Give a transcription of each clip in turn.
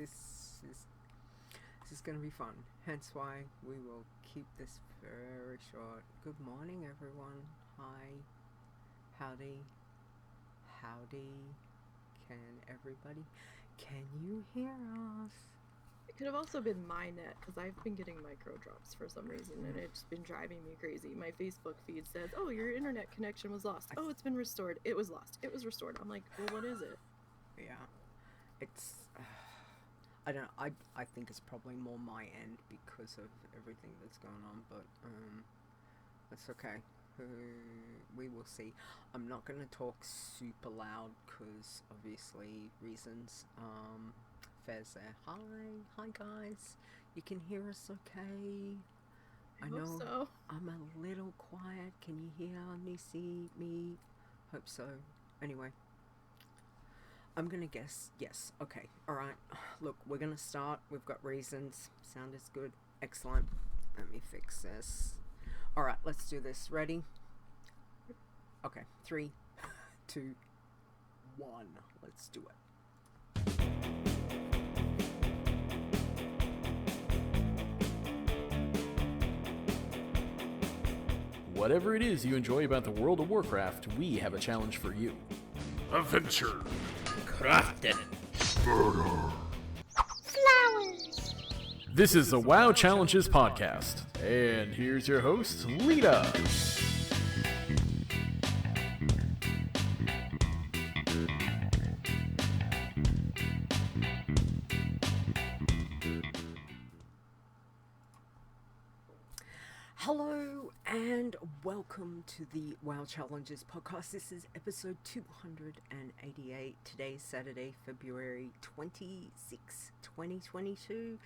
is this is going to be fun. Hence why we will keep this very short. Good morning, everyone. Hi, howdy, howdy. Can you hear us? It could have also been my net, because I've been getting micro drops for some reason, and it's been driving me crazy. My Facebook feed says, "Oh, your internet connection was lost. Oh, it's been restored. It was lost. It was restored." I'm like, well, what is it? Yeah, it's. I don't know. I think it's probably more my end because of everything that's going on, but that's okay. Uh, we will see. I'm not going to talk super loud because obviously reasons. Fez there. Hi guys. You can hear us okay? I I hope know so. I'm a little quiet. Can you hear Nisi, me? Hope so. Anyway, I'm gonna guess yes. Okay, alright. Look, we're gonna start. We've got reasons. Sound is good. Excellent. Let me fix this. Alright, let's do this. Ready? Okay, 3, 2, 1. Let's do it. Whatever it is you enjoy about the World of Warcraft, we have a challenge for you. Adventure. Crafted. Flowers. This is the WoW Challenges podcast, and here's your host, Lita. Hello and welcome to the WoW Challenges podcast. This is episode 288. Today's Saturday, February 26, 2022.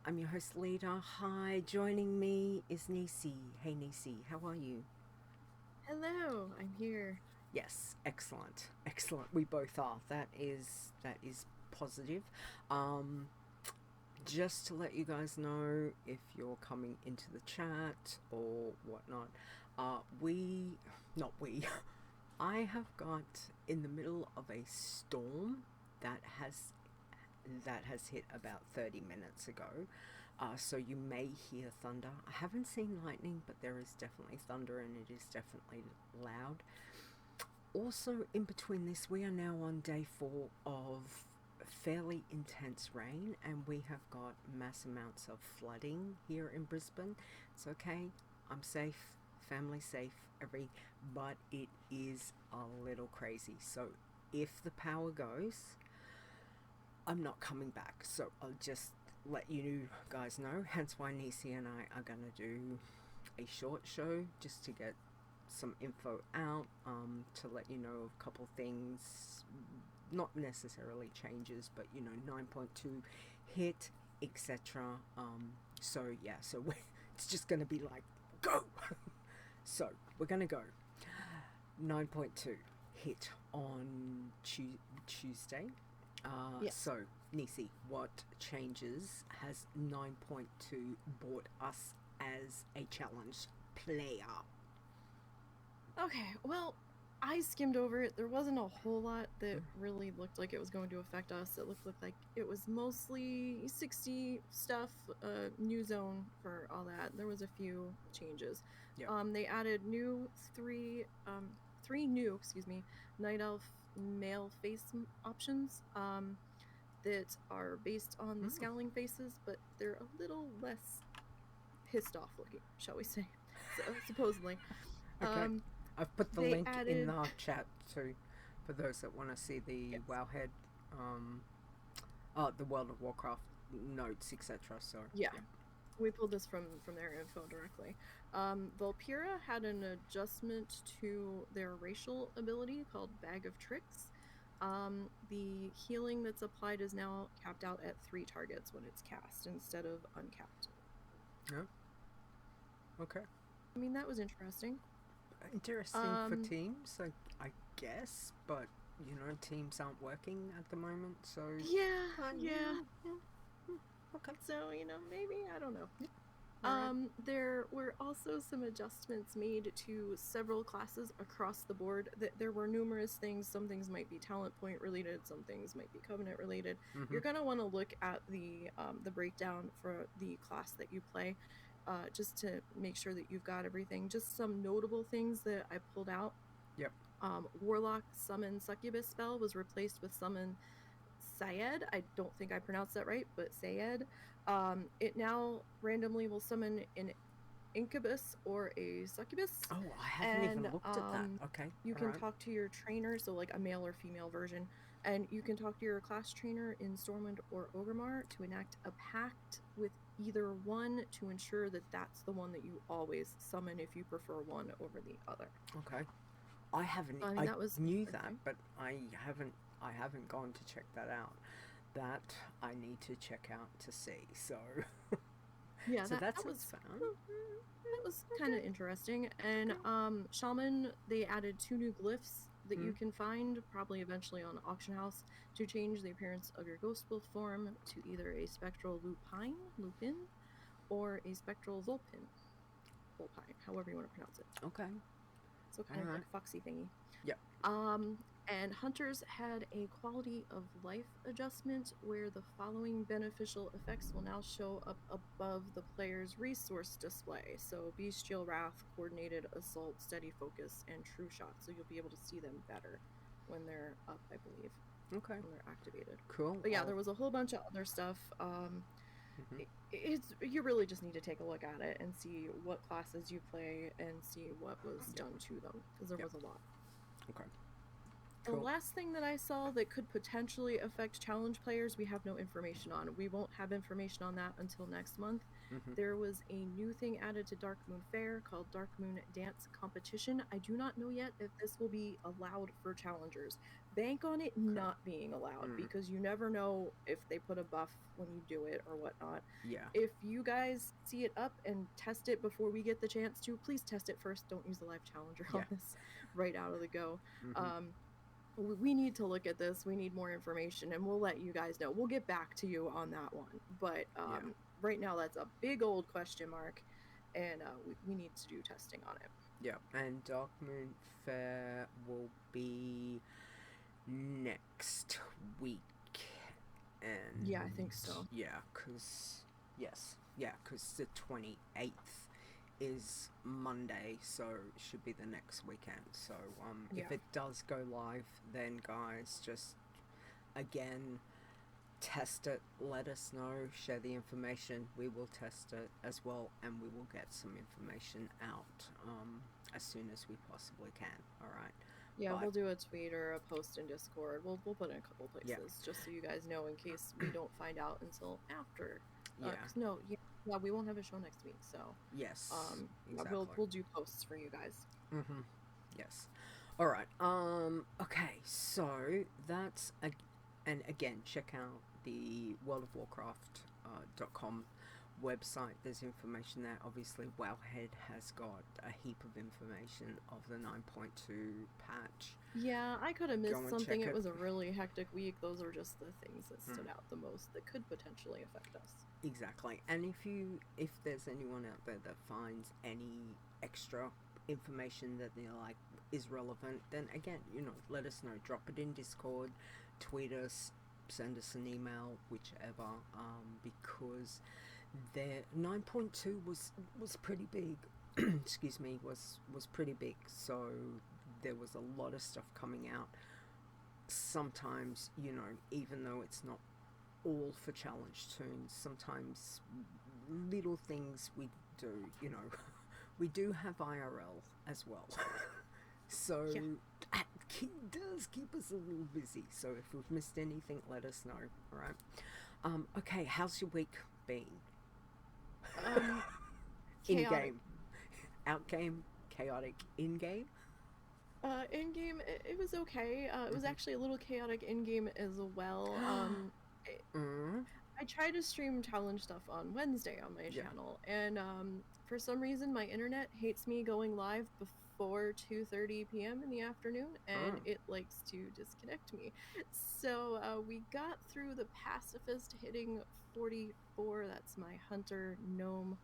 I'm your host, Lita. Hi, joining me is Nisi. Hey, Nisi, how are you? Hello, I'm here. Yes, excellent. Excellent. We both are. That is positive. Just to let you guys know, if you're coming into the chat or whatnot, I have got in the middle of a storm that has hit about 30 minutes ago. So you may hear thunder. I haven't seen lightning, but there is definitely thunder and it is definitely loud. Also, in between this, we are now on day 4 of fairly intense rain, and we have got mass amounts of flooding here in Brisbane. It's okay, I'm safe, family safe, but it is a little crazy. So if the power goes, I'm not coming back. So I'll just let you guys know. Hence why Nisi and I are gonna do a short show just to get some info out, to let you know of a couple things, not necessarily changes, but 9.2 hit, etc. So it's just gonna be like, go. So we're gonna go 9.2 hit on Tuesday. Yes. So Nisi, what changes has 9.2 brought us as a challenge player? Okay, well, I skimmed over it. There wasn't a whole lot that really looked like it was going to affect us. It looked like it was mostly 60 stuff, new zone for all that. There was a few changes. Yep. They added three new, Night Elf male face options, that are based on the scowling faces, but they're a little less pissed off looking, shall we say, supposedly. Okay. I've put the they link in added- the chat too, for those that want to see the Wowhead, the World of Warcraft notes, etc. So Yeah. We pulled this from their info directly. Volpira had an adjustment to their racial ability called Bag of Tricks. The healing that's applied is now capped out at 3 targets when it's cast instead of uncapped. Yeah. Okay. I mean, that was interesting. Interesting for teams, I guess, but teams aren't working at the moment, so Yeah. okay. So, maybe, I don't know. All right. There were also some adjustments made to several classes across the board. There were numerous things. Some things might be talent point related. Some things might be covenant related. Mm-hmm. You're gonna want to look at the breakdown for the class that you play, just to make sure that you've got everything. Just some notable things that I pulled out. Yep. Warlock summon succubus spell was replaced with summon Syed. I don't think I pronounced that right, but Syed. It now randomly will summon an incubus or a succubus. Oh, I haven't even And looked at that. Okay. you All can right. talk to your trainer, so like a male or female version, and you can talk to your class trainer in Stormwind or Orgrimmar to enact a pact with either one to ensure that that's the one that you always summon if you prefer one over the other. Okay. I haven't. I mean, I that was knew a that, thing. but I haven't. I haven't gone to check that out. That I need to check out to see. So, Yeah, so that's that was fun. that was kind of interesting. And Shaman, they added 2 new glyphs that you can find probably eventually on Auction House to change the appearance of your ghost wolf form to either a spectral lupin, or a spectral vulpine, however you want to pronounce it. Okay. So kind of Alright. like a foxy thingy. Yep. And hunters had a quality of life adjustment where the following beneficial effects will now show up above the player's resource display. So Bestial Wrath, Coordinated Assault, Steady Focus, and True Shot. So you'll be able to see them better when they're up, I believe, Okay. when they're activated. Cool. But yeah, there was a whole bunch of other stuff. Mhm. You really just need to take a look at it and see what classes you play and see what was done to them, because there Yep. was a lot. Okay. The Cool. last thing that I saw that could potentially affect challenge players, we have no information on. We won't have information on that until next month. Mhm. There was a new thing added to Dark Moon Fair called Dark Moon Dance Competition. I do not know yet if this will be allowed for challengers. Bank on it not being allowed, Mm. because you never know if they put a buff when you do it or whatnot. Yeah. If you guys see it up and test it before we get the chance to, please test it first. Don't use the live challenger on Yeah. this right out of the go. Mhm. We need to look at this. We need more information, and we'll let you guys know. We'll get back to you on that one. But Yeah. right now, that's a big old question mark, and we need to do testing on it. Yeah. And Dark Moon Fair will be next week. And Yeah, I think so. Yeah, because the 28th is Monday, so it should be the next weekend. So if Yeah. it does go live, then guys, just again test it, let us know, share the information. We will test it as well, and we will get some information out as soon as we possibly can. All right. Yeah, But- we'll do a tweet or a post in Discord. We'll put it in a couple places, Yeah. just so you guys know, in case we don't find out until after. Yeah. 'Cause no, yeah, we won't have a show next week, so Yes. yeah, Exactly. we'll do posts for you guys. Mm-hmm. Yes. All right. Okay. So that's and again, check out the WorldOfWarcraft.com website. There's information there. Obviously, Wowhead has got a heap of information of the 9.2 patch. Yeah, I could have Go missed and something. check It it. was a really hectic week. Those are just the things that stood Mm. out the most that could potentially affect us. Exactly. And if there's anyone out there that finds any extra information that they're like is relevant, then again, let us know. Drop it in Discord, tweet us, send us an email, whichever. Because the 9.2 was pretty big. Excuse me, was pretty big. So there was a lot of stuff coming out. Sometimes, even though it's not all for challenge tunes, sometimes little things we do, we do have IRL as well. So Yeah. that does keep us a little busy. So if we've missed anything, let us know. All right. Okay, how's your week been? In Chaotic. game, out game, chaotic. In game. In game, it was okay. It was Mhm. actually a little chaotic in game as well. I try to stream challenge stuff on Wednesday on my Yeah. channel, and for some reason my internet hates me going live before 2:30 p.m. in the afternoon, and Oh. it likes to disconnect me. So we got through the pacifist hitting 44. That's my hunter gnome,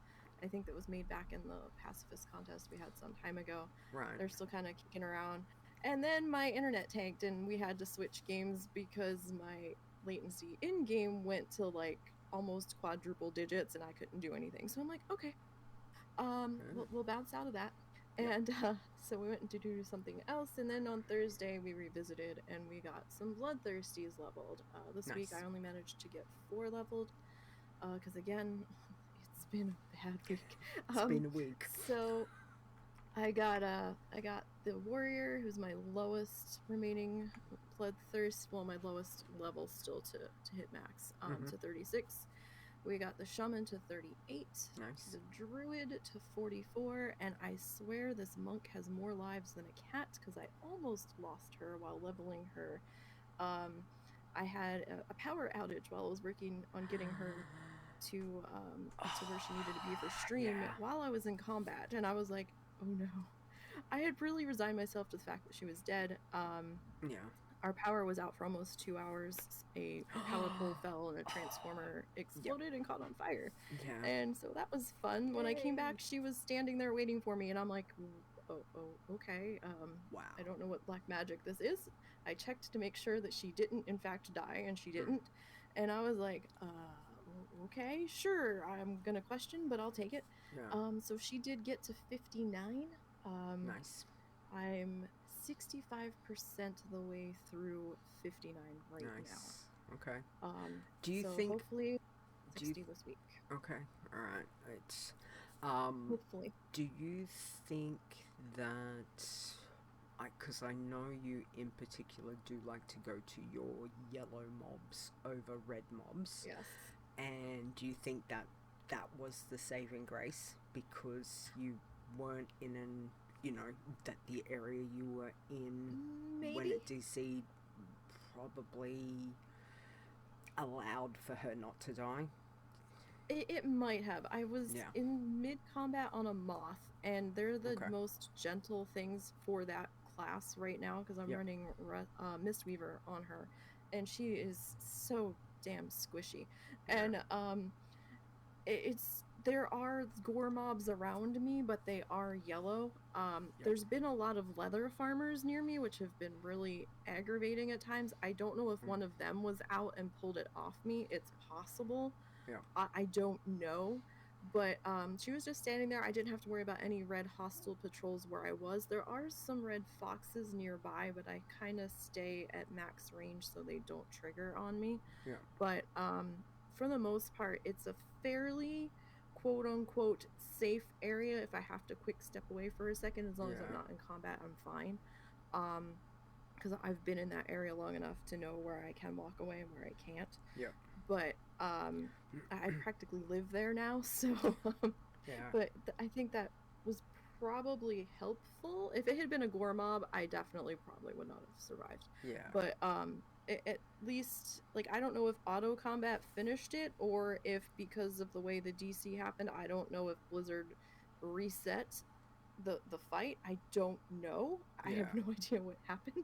I think that was made back in the pacifist contest we had some time ago. Right. They're still kind of kicking around. And then my internet tanked and we had to switch games because my latency in game went to like almost quadruple digits and I couldn't do anything. So I'm like, okay, we'll bounce out of that. Yeah. And so we went to do something else. And then on Thursday we revisited and we got some Bloodthirsties leveled. This week Nice. I only managed to get 4 leveled because again, it's been a bad week. It's been a week. So I got the warrior, who's my lowest remaining bloodthirst. Well, my lowest level still to hit max, to 36. We got the shaman to 38. Nice. The druid to 44, and I swear this monk has more lives than a cat because I almost lost her while leveling her. I had a power outage while I was working on getting her to where she needed to be for stream while I was in combat, and I was like, oh no. I had really resigned myself to the fact that she was dead. Our power was out for almost 2 hours. A power pole fell and a transformer exploded and caught on fire. Yeah. And so that was fun. When I came back, she was standing there waiting for me, and I'm like, oh okay. Wow. I don't know what black magic this is. I checked to make sure that she didn't in fact die, and she didn't. And I was like, okay, sure, I'm gonna question, but I'll take it. Yeah. So she did get to 59. Nice. I'm 65% of the way through 59 right now. Okay. Do you think hopefully 60 this week? Okay. All right. It's hopefully. Do you think that because I know you in particular do like to go to your yellow mobs over red mobs. Yes. And do you think that that was the saving grace because you weren't in that the area you were in when it DC'd probably allowed for her not to die? It might have. I was in mid-combat on a moth, and they're the most gentle things for that class right now because I'm running Mistweaver on her, and she is so damn squishy. And there are gore mobs around me, but they are yellow. There's been a lot of leather farmers near me, which have been really aggravating at times. I don't know if one of them was out and pulled it off me. It's possible. I don't know. But she was just standing there. I didn't have to worry about any red hostile patrols where I was. There are some red foxes nearby, but I kind of stay at max range so they don't trigger on me. But for the most part, it's a fairly quote-unquote safe area. If I have to quick step away for a second, as long as I'm not in combat, I'm fine. Because I've been in that area long enough to know where I can walk away and where I can't. But I practically live there now, so but I think that was probably helpful. If it had been a gore mob, I definitely probably would not have survived. But at least, like, I don't know if auto combat finished it or if because of the way the DC happened, I don't know if Blizzard reset the fight. I don't know. I have no idea what happened.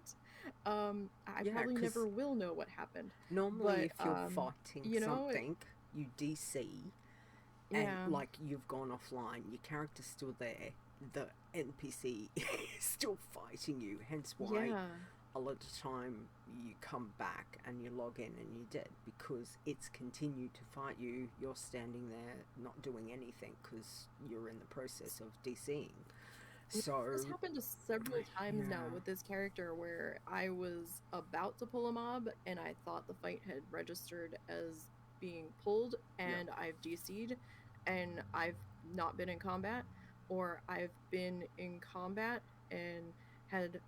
I probably never will know what happened. Normally, if you're fighting something, you DC, and like you've gone offline, your character's still there. The NPC is still fighting you. Hence why a lot of the time you come back and you log in and you're dead because it's continued to fight you. You're standing there not doing anything because you're in the process of DCing. So this happened several times now with this character where I was about to pull a mob and I thought the fight had registered as being pulled and I've DC'd and I've not been in combat, or I've been in combat and had,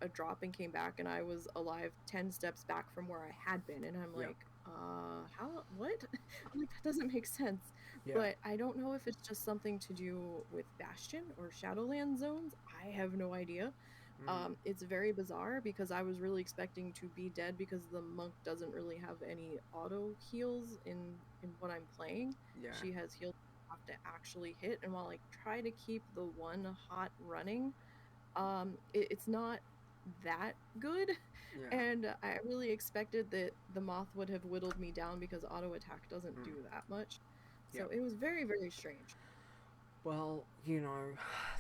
a drop and came back and I was alive 10 steps back from where I had been, and I'm like, what? I'm like, that doesn't make sense. But I don't know if it's just something to do with Bastion or Shadowland zones. I have no idea. It's very bizarre because I was really expecting to be dead because the monk doesn't really have any auto heals in what I'm playing. She has heals I have to actually hit, and while I try to keep the one hot running, it's not that good. And I really expected that the moth would have whittled me down because auto attack doesn't do that much. So it was very, very strange. Well,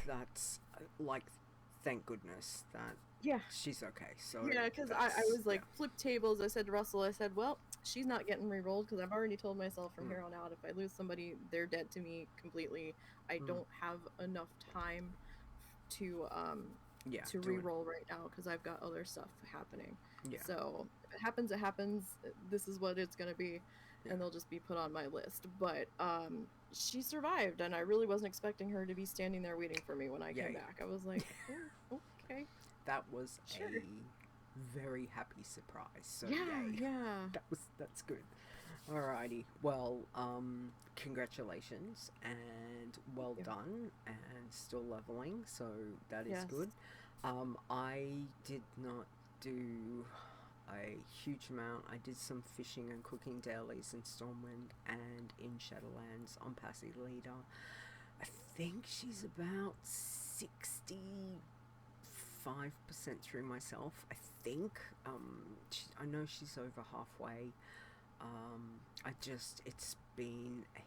that's like, thank goodness that Yeah. she's okay. So Yeah, because I that's, was like, flip tables. I said to Russell, I said, well, she's not getting re-rolled because I've already told myself from mm, here on out, if I lose somebody, they're dead to me completely. I mm, don't have enough time to yeah, to do it. re-roll right now because I've got other stuff happening. Yeah, So if it happens, it happens. This is what it's gonna be, yeah, and they'll just be put on my list. But she survived, and I really wasn't expecting her to be standing there waiting for me when I came yay. back. I was like, oh, okay, That was sure. a very happy surprise. So Yeah, yay. yeah. That's good. Alrighty. Well, congratulations and well Yeah. done, and still leveling, so that is Yes. good. I did not do a huge amount. I did some fishing and cooking dailies in Stormwind and in Shadowlands on Passy Leader. I think she's about 65% through myself. I think. I know she's over halfway. It's been a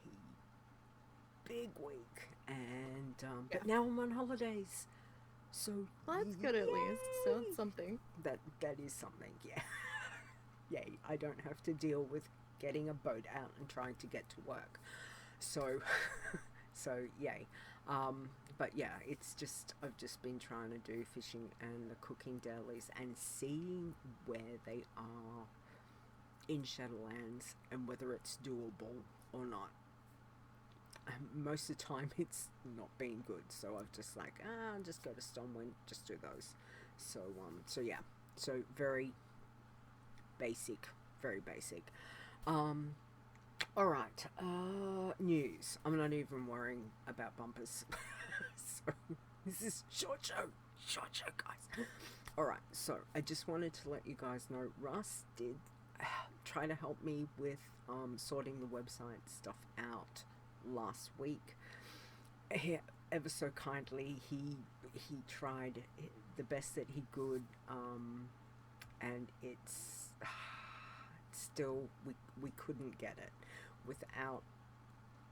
big week, and Yeah. but now I'm on holidays, so Well, that's good at least. So yay! that's something. That is something, yeah. Yay! I don't have to deal with getting a boat out and trying to get to work. So, so yay. But yeah, I've just been trying to do fishing and the cooking dailies and seeing where they are in Shadowlands and whether it's doable or not. Most of the time it's not been good, so I've just like, just go to Stormwind, just do those. So yeah, so very basic, very basic. All right, news. I'm not even worrying about bumpers. So this is short show, guys. All right, so I just wanted to let you guys know Russ did try to help me with sorting the website stuff out last week. Ever so kindly, he tried the best that he could, and it's still we couldn't get it without.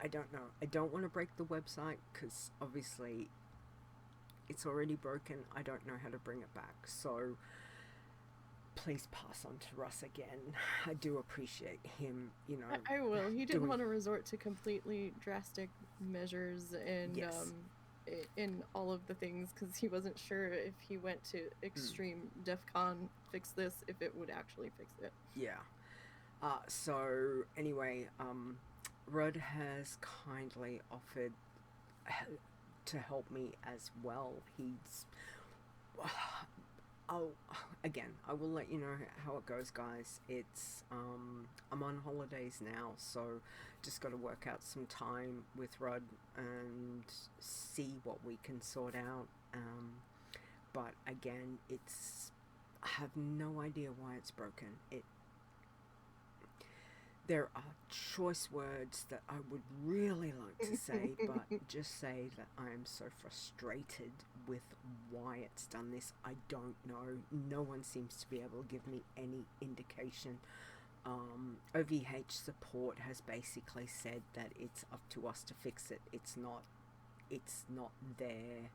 I don't know. I don't want to break the website because obviously it's already broken. I don't know how to bring it back. So please pass on to Russ again. I do appreciate him, I will. He didn't doing- want to resort to completely drastic measures and Yes. in all of the things because he wasn't sure if he went to extreme DEFCON fix this, if it would actually fix it. Yeah. So anyway, Rudd has kindly offered to help me as well. He's I will let you know how it goes, guys. It's I'm on holidays now, so just got to work out some time with Rudd and see what we can sort out. But again, I have no idea why it's broken. There are choice words that I would really like to say, but just say that I am so frustrated with why it's done this. I don't know. No one seems to be able to give me any indication. OVH support has basically said that it's up to us to fix it. It's not their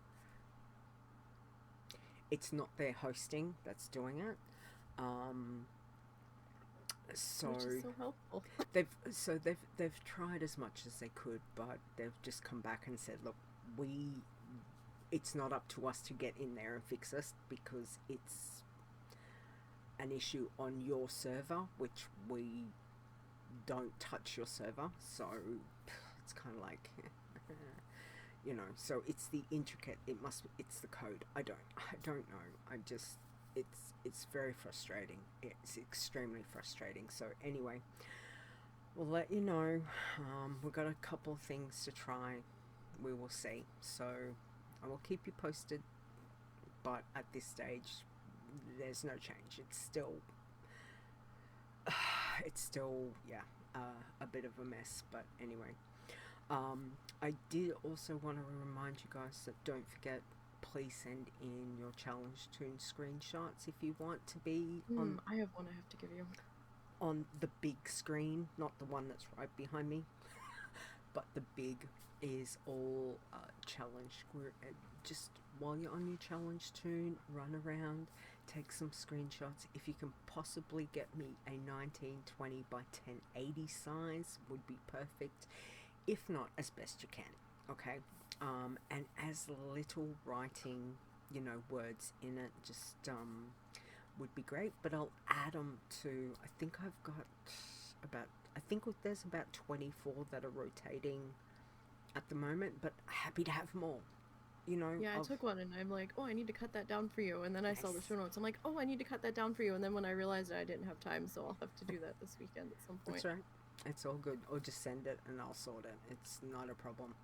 hosting that's doing it. So Which is so helpful. they've tried as much as they could, but they've just come back and said, look, it's not up to us to get in there and fix this because it's an issue on your server, which we don't touch your server, so it's kind of like so it's the intricate, it's the code. I don't know. It's very frustrating. It's extremely frustrating. So anyway, we'll let you know. We've got a couple of things to try. We will see. So I will keep you posted. But at this stage, there's no change. It's still a bit of a mess. But anyway, I did also want to remind you guys that don't forget, please send in your challenge tune screenshots if you want to be on I have one I have to give you. on the big screen, not the one that's right behind me, but the big is all challenge. Just while you're on your challenge tune, run around, take some screenshots. If you can possibly get me a 1920 by 1080 size, would be perfect. If not, as best you can. Okay, and as little writing, words in it, just would be great. But I'll add them to. I think I've got there's about 24 that are rotating at the moment, but happy to have more. Yeah, I took one and I'm like, oh, I need to cut that down for you. And then I saw the show notes. I'm like, oh, I need to cut that down for you. And then when I realized I didn't have time, so I'll have to do that this weekend at some point. That's right. It's all good. Or just send it and I'll sort it. It's not a problem.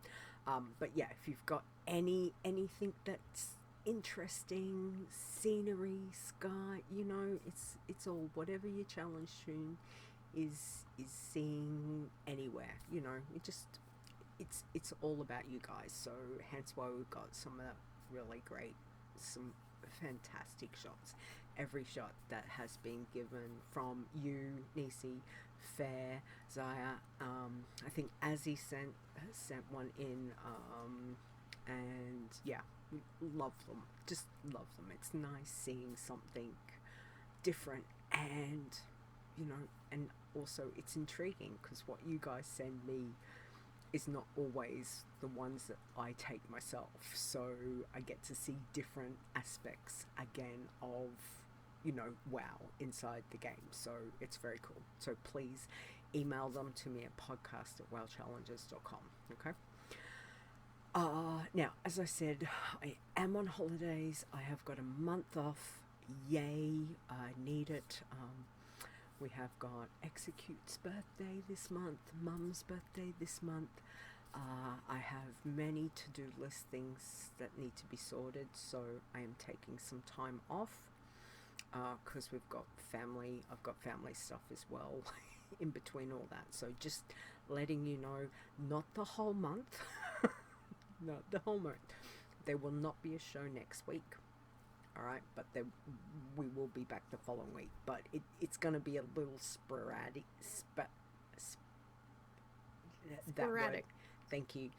But yeah, if you've got anything that's interesting, scenery, sky, it's all whatever your challenge tune is seeing anywhere. It's all about you guys. So hence why we've got some fantastic shots. Every shot that has been given from you, Nisi, Fair, Zaya. I think Azzy sent one in, and yeah, love them. Just love them. It's nice seeing something different, and and also it's intriguing because what you guys send me is not always the ones that I take myself. So I get to see different aspects again of, WoW inside the game. So it's very cool. So please email them to me at podcast@wowchallenges.com. Okay. Now, as I said, I am on holidays. I have got a month off. Yay. I need it. We have got Execute's birthday this month, Mum's birthday this month. I have many to-do list things that need to be sorted, so I am taking some time off because I've got family stuff as well in between all that. So just letting you know, not the whole month, not the whole month. There will not be a show next week. All right, but we will be back the following week. But it's going to be a little sporadic. Sporadic. Thank you.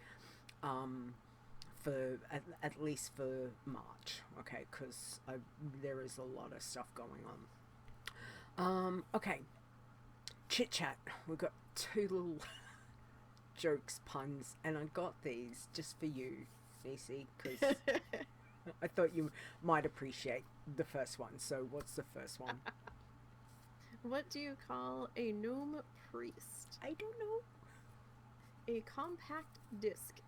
For at least for March, okay, because there is a lot of stuff going on. Okay. Chit chat. We've got two little jokes, puns, and I got these just for you, Nisi, because I thought you might appreciate the first one. So what's the first one? What do you call a gnome priest? I don't know. A compact disc.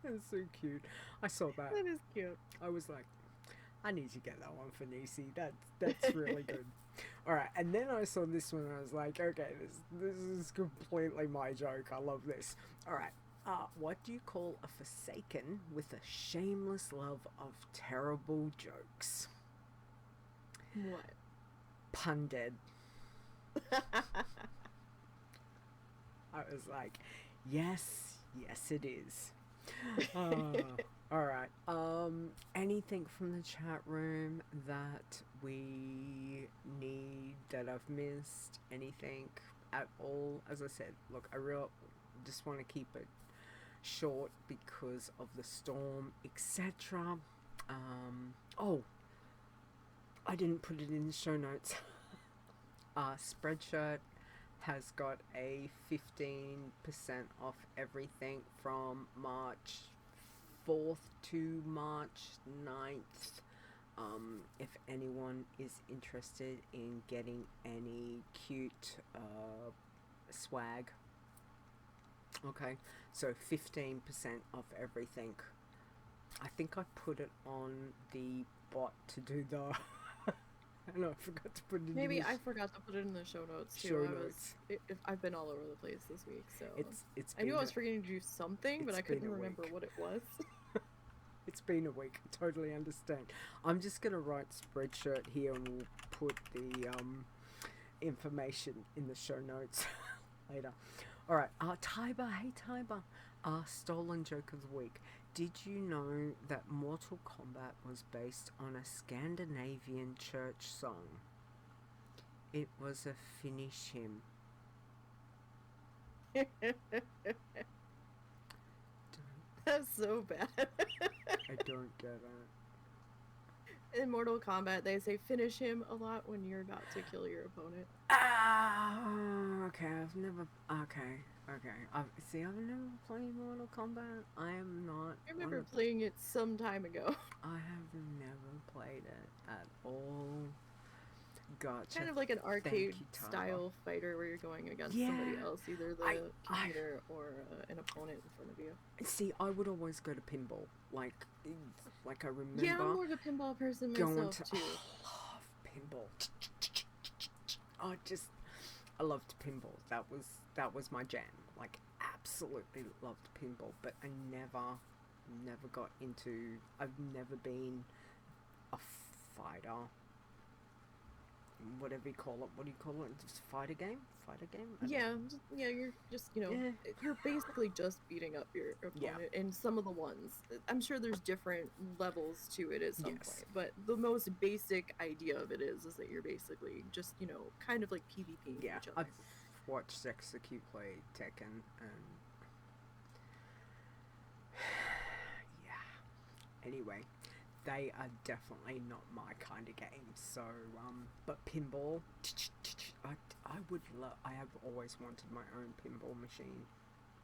That's so cute. I saw that. That is cute. I was like, I need to get that one for Nisi. That's really good. All right, and then I saw this one and I was like, okay, this is completely my joke. I love this. All right. What do you call a Forsaken with a shameless love of terrible jokes? What? Punded. I was like, yes, it is. All right. Anything from the chat room that we need that I've missed? Anything at all? As I said, look, I just want to keep it short because of the storm, etc. I didn't put it in the show notes. Spreadshirt has got a 15% off everything from March 4th to March 9th. If anyone is interested in getting any cute swag. Okay, so 15% off everything. I think I put it on the bot to do the... I forgot to put it Maybe in I forgot to put it in the show notes too. Show notes. I've been all over the place this week, so it's I knew I was forgetting to do something, but I couldn't remember what it was. It's been a week. I totally understand. I'm just gonna write Spreadshirt here and we'll put the information in the show notes later. All right. Tiber. Hey, Tiber. Stolen joke of the week. Did you know that Mortal Kombat was based on a Scandinavian church song? It was a Finish Him. That's so bad. I don't get it. In Mortal Kombat, they say finish him a lot when you're about to kill your opponent. Okay, I've never. Okay. I've never played Mortal Kombat. I am not. I remember playing it some time ago. I have never played it at all. Gotcha. Kind of like an Thank arcade you, Tara. style fighter where you're going against Yeah. somebody else, either the I- computer or an opponent in front of you. See, I would always go to pinball. Like I remember. Yeah, I'm more of a pinball person going myself to too. I love pinball. I loved pinball. That was my jam. Like absolutely loved pinball, but I never got into. I've never been a fighter. Whatever you call it. What do you call it? Just fighter game? Fighter game? I don't Yeah, you're just, Yeah. you're basically just beating up your opponent. And some of the ones, I'm sure there's different levels to it at some Yes. point, but the most basic idea of it is that you're basically just, kind of like PvP Yeah, each other. I've watched Execute play Tekken, and yeah. Anyway, they are definitely not my kind of game. So, but pinball, I would love. I have always wanted my own pinball machine,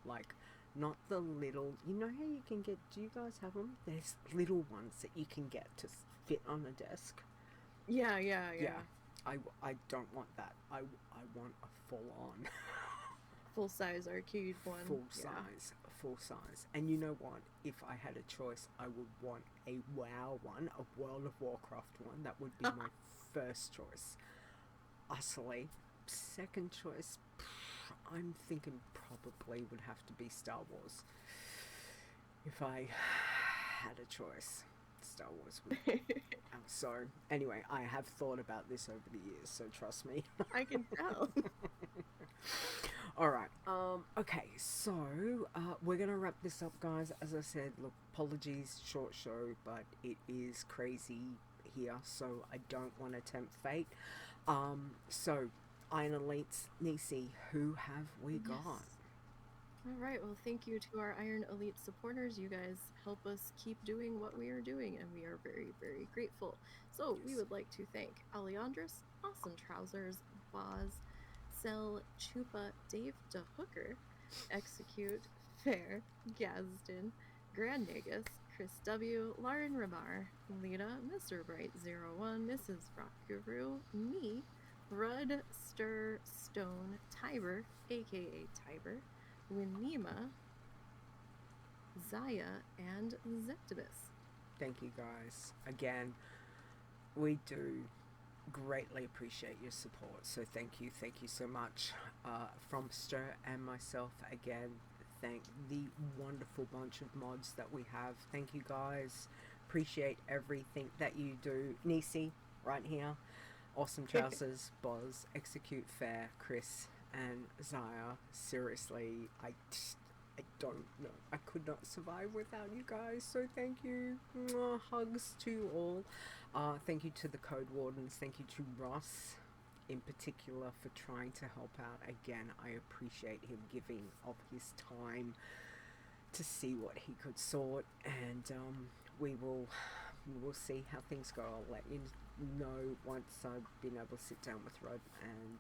like not the little. You know how you can get? Do you guys have them? There's little ones that you can get to fit on a desk. Yeah. I don't want that. I want a full on. Full size arcade one. Full Yeah. size. And you know what? If I had a choice, I would want a WoW one, a World of Warcraft one. That would be my first choice. Utterly. Second choice, I'm thinking probably would have to be Star Wars. If I had a choice, Star Wars would be. So, anyway, I have thought about this over the years, so trust me. I can tell. All right. Okay. So we're gonna wrap this up, guys. As I said, look, apologies, short show, but it is crazy here, so I don't want to tempt fate. So Iron Elites, Nisi, who have we got? All right, well, thank you to our Iron Elite supporters. You guys help us keep doing what we are doing, and we are very, very grateful. So, we would like to thank Alejandrus, Awesome Trousers, Boz, Sel, Chupa, Dave DeHooker, Execute, Fair, Gazdin, Grand Nagus, Chris W., Lauren Ramar, Lita, Mr. Bright01, Mrs. Rock Guru, me, Rud, Stir, Stone, Tiber, aka Tiber, Winema, Zaya, and Zeptimus. Thank you, guys. Again, we do greatly appreciate your support. So thank you so much. From Stir and myself, again, thank the wonderful bunch of mods that we have. Thank you, guys. Appreciate everything that you do. Nisi, right here. Awesome Trousers, Boz, Execute Fair, Chris, and Zaya. Seriously, I don't know. I could not survive without you guys, so thank you. Mwah, hugs to you all. Thank you to the Code Wardens. Thank you to Ross in particular for trying to help out. Again, I appreciate him giving of his time to see what he could sort, and we will see how things go. I'll let you know once I've been able to sit down with Rod and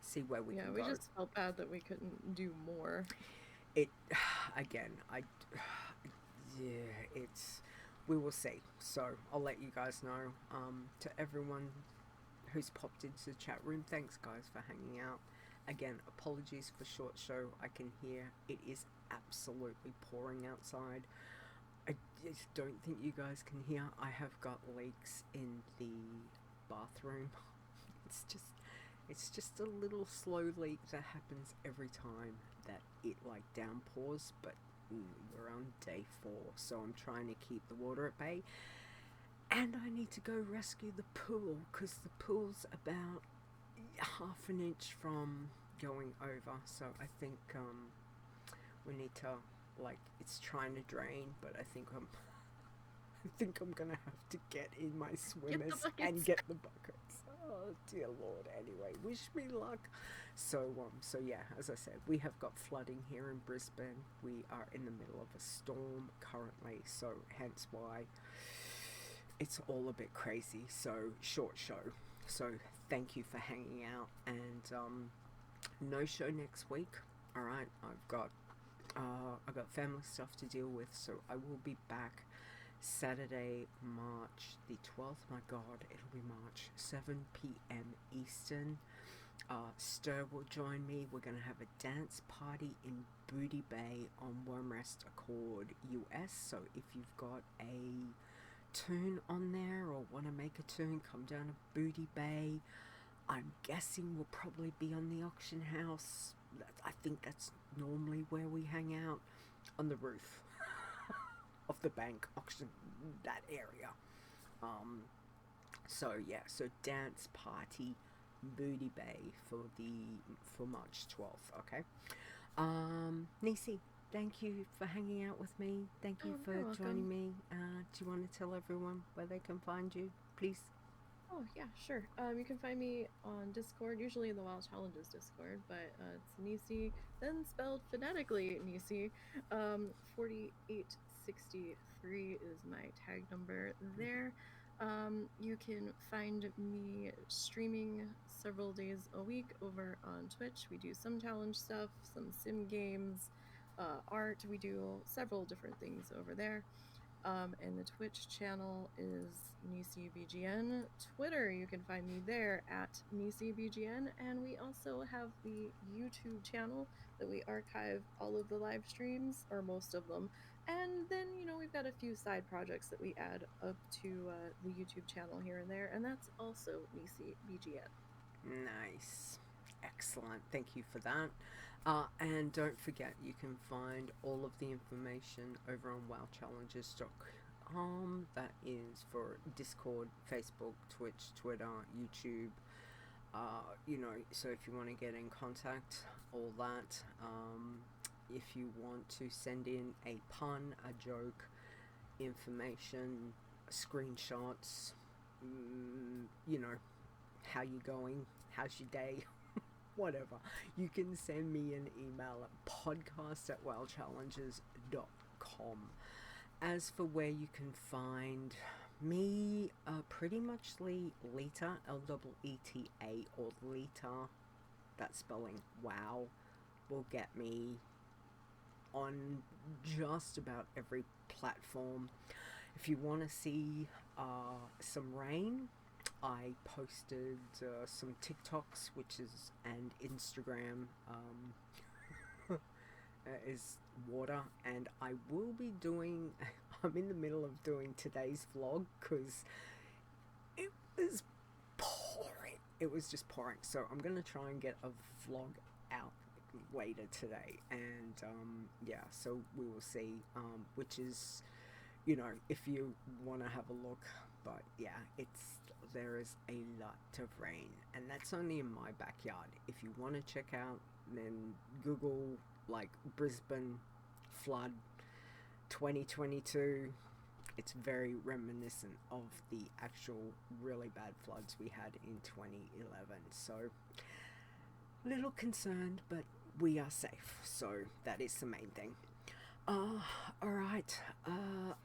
see where we can go. Yeah, we just felt bad that we couldn't do more. It again, we will see. So I'll let you guys know. To everyone who's popped into the chat room, thanks guys for hanging out. Again, apologies for short show. I can hear it is absolutely pouring outside. I just don't think you guys can hear. I have got leaks in the bathroom. It's just a little slow leak that happens every time that it like downpours, but we're on day 4, so I'm trying to keep the water at bay. And I need to go rescue the pool, because the pool's about half an inch from going over, so I think we need to, like, it's trying to drain, but I think I'm gonna have to get in my swimmers and get the buckets. Oh dear Lord. Anyway, wish me luck. So yeah, as I said, we have got flooding here in Brisbane. We are in the middle of a storm currently, so hence why it's all a bit crazy. So short show. So thank you for hanging out, and no show next week. All right, I've got family stuff to deal with, so I will be back Saturday, March the 12th. My God, it'll be March, 7 p.m. Eastern. Stir will join me. We're going to have a dance party in Booty Bay on Wormrest Accord, US. So if you've got a tune on there or want to make a tune, come down to Booty Bay. I'm guessing we'll probably be on the auction house. I think that's normally where we hang out, on the roof of the bank auction, that area. So yeah, so dance party Booty Bay for March 12th. Okay. Nisi, thank you for hanging out with me. Thank you for You're joining welcome. me. Do you want to tell everyone where they can find you, please? Oh yeah, sure. You can find me on Discord, usually in the Wild Challenges Discord, but it's Nisi, then spelled phonetically Nisi. 4863 is my tag number there. You can find me streaming several days a week over on Twitch. We do some challenge stuff, some sim games, art. We do several different things over there. And the Twitch channel is NisiBGN. Twitter, you can find me there at NisiBGN. And we also have the YouTube channel that we archive all of the live streams, or most of them. And then, we've got a few side projects that we add up to the YouTube channel here and there. And that's also NisiBGN. Nice. Excellent. Thank you for that. And don't forget, you can find all of the information over on wowchallenges.com. That is for Discord, Facebook, Twitch, Twitter, YouTube. So if you want to get in contact, all that. If you want to send in a pun, a joke, information, screenshots, how you going, how's your day, whatever, you can send me an email at podcast@wildchallenges.com. As for where you can find me, pretty much Leta, Leta, or Leta, that spelling wow, will get me on just about every platform. If you want to see some rain, I posted some TikToks, and Instagram is water, and I will be doing, I'm in the middle of doing today's vlog because it was pouring. It was just pouring. So I'm going to try and get a vlog out later today, and so we will see, which is, if you want to have a look. But yeah, there is a lot of rain, and that's only in my backyard. If you want to check out, then Google like Brisbane flood 2022. It's very reminiscent of the actual really bad floods we had in 2011. So little concerned, but we are safe, so that is the main thing. Alright,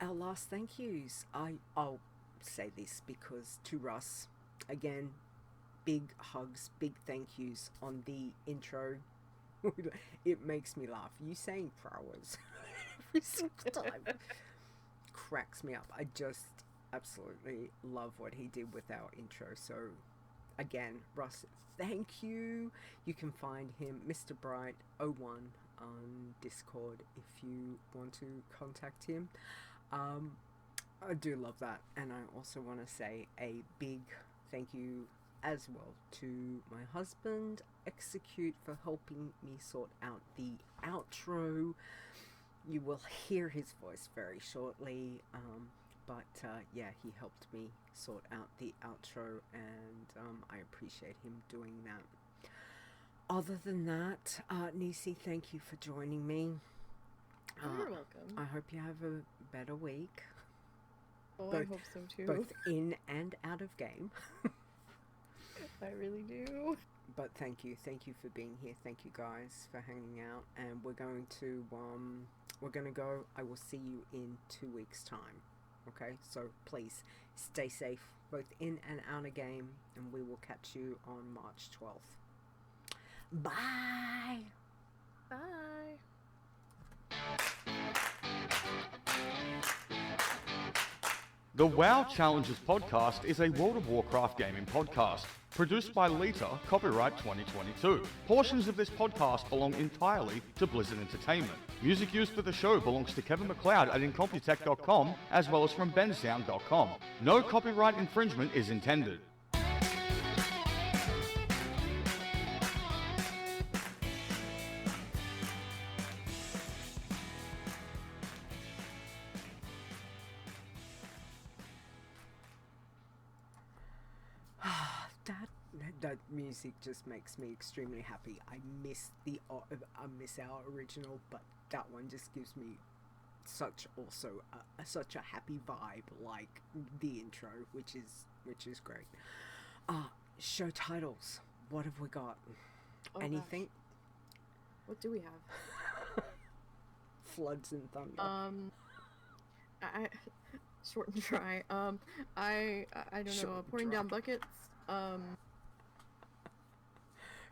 our last thank yous. I'll say this because to Russ, again, big hugs, big thank yous on the intro. It makes me laugh. You saying flowers every single time cracks me up. I just absolutely love what he did with our intro. So again, Russ, thank you. You can find him, Mr. Bright01, on Discord if you want to contact him. I do love that, and I also want to say a big thank you as well to my husband, Execute, for helping me sort out the outro. You will hear his voice very shortly, but he helped me sort out the outro, and I appreciate him doing that. Other than that, Nisi, thank you for joining me. You're welcome. I hope you have a better week. Oh, I hope so too. Both in and out of game. I really do. But thank you for being here. Thank you guys for hanging out, and we're going to go. I will see you in 2 weeks' time. Okay, so please stay safe, both in and out of game, and we will catch you on March 12th. Bye. Bye. The WoW Challenges podcast is a World of Warcraft gaming podcast. Produced by Lita, copyright 2022. Portions of this podcast belong entirely to Blizzard Entertainment. Music used for the show belongs to Kevin MacLeod at Incompetech.com, as well as from bensound.com. No copyright infringement is intended. That music just makes me extremely happy. I miss our original, but that one just gives me such a happy vibe, like the intro, which is great. Show titles. What have we got? Oh, Anything? gosh. What do we have? Floods and thunder. I short and dry. I don't Short know. and Pouring dry. down buckets.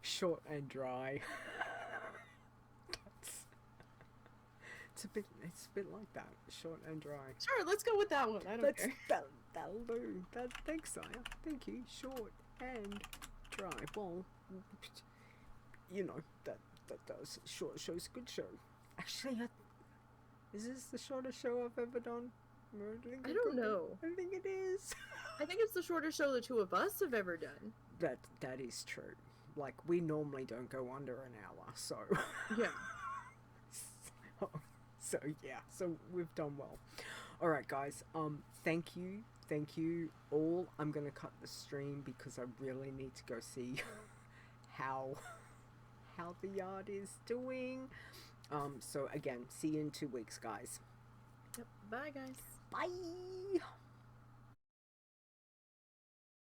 Short and dry. It's a bit like that. Short and dry. Sure, let's go with that one. I don't care. That'll do. Thanks, Saya. Thank you. Short and dry. Well, you know that does. Short show's a good show. Actually, is this the shortest show I've ever done? I don't know. I think it is. I think it's the shortest show the two of us have ever done. That is true. Like, we normally don't go under an hour, so Yeah. so yeah, so we've done well. All right, guys. Thank you all. I'm gonna cut the stream because I really need to go see how the yard is doing. So again, see you in 2 weeks, guys. Yep. Bye, guys. Bye.